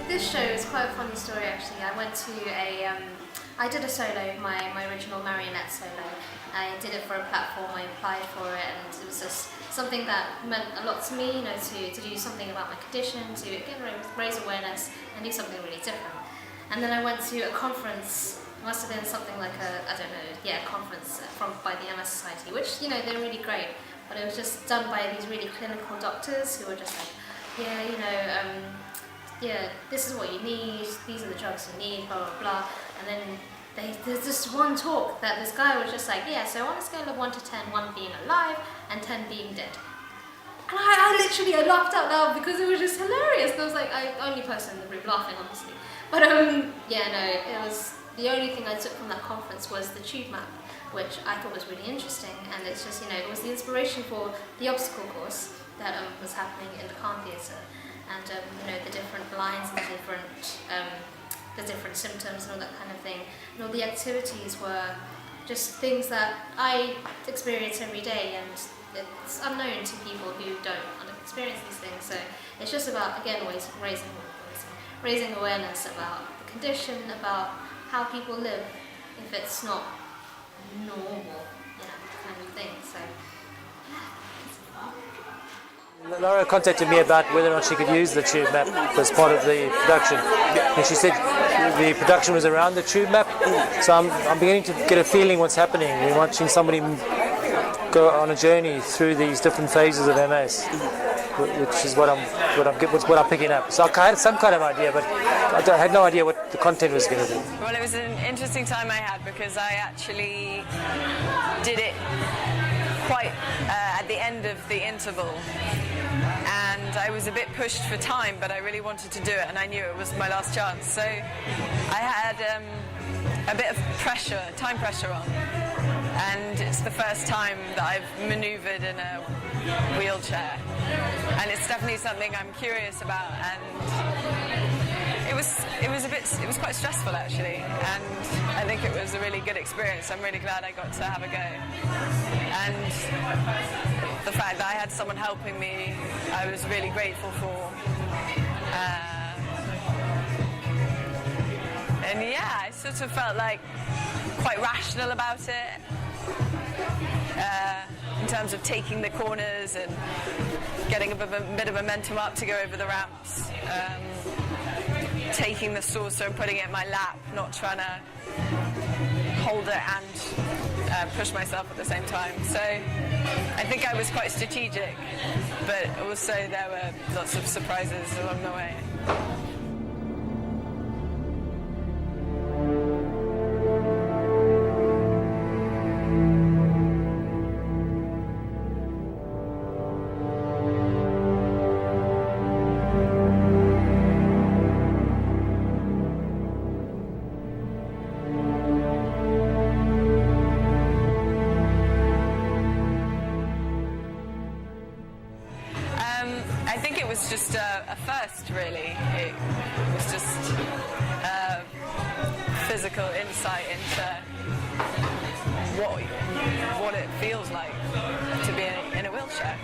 this show is quite a funny story actually. I went to I did a solo, my original marionette solo. I did it for a platform, I applied for it, and it was just something that meant a lot to me, to do something about my condition, to again raise awareness and do something really different. And then I went to a conference, it must have been something like a conference by the MS Society, which, they're really great, but it was just done by these really clinical doctors who were just like, this is what you need, these are the drugs you need, blah, blah, blah. And then there's this one talk that this guy was just like, so on a scale of 1 to 10, 1 being alive and 10 being dead. And I literally laughed out loud because it was just hilarious. And I was like, I only person in the group laughing, honestly. But it was, the only thing I took from that conference was the tube map, which I thought was really interesting. And it's just, it was the inspiration for the obstacle course that was happening in the Khan Theatre. And the different lines and the different symptoms and all that kind of thing. And all the activities were just things that I experience every day, and it's unknown to people who don't experience these things. So it's just about, again, raising awareness about the condition, about how people live if it's not normal, kind of thing. So. Laura contacted me about whether or not she could use the tube map as part of the production, and she said the production was around the tube map. So I'm beginning to get a feeling what's happening. We're watching somebody go on a journey through these different phases of MS, which is what I'm picking up. So I had some kind of idea, but I had no idea what the content was going to be. Well, it was an interesting time I had because I actually did it quite at the end of the interval, and I was a bit pushed for time, but I really wanted to do it, and I knew it was my last chance. So I had a bit of time pressure on, and it's the first time that I've manoeuvred in a wheelchair, and it's definitely something I'm curious about. And it was quite stressful actually, and I think it was a really good experience. I'm really glad I got to have a go, and the fact that I had someone helping me, I was really grateful for. And I sort of felt like quite rational about it, in terms of taking the corners and getting a bit of momentum up to go over the ramps. Taking the saucer and putting it in my lap, not trying to hold it and push myself at the same time. So I think I was quite strategic, but also there were lots of surprises along the way. I think it was just a first, really. It was just physical insight into what it feels like to be in a wheelchair.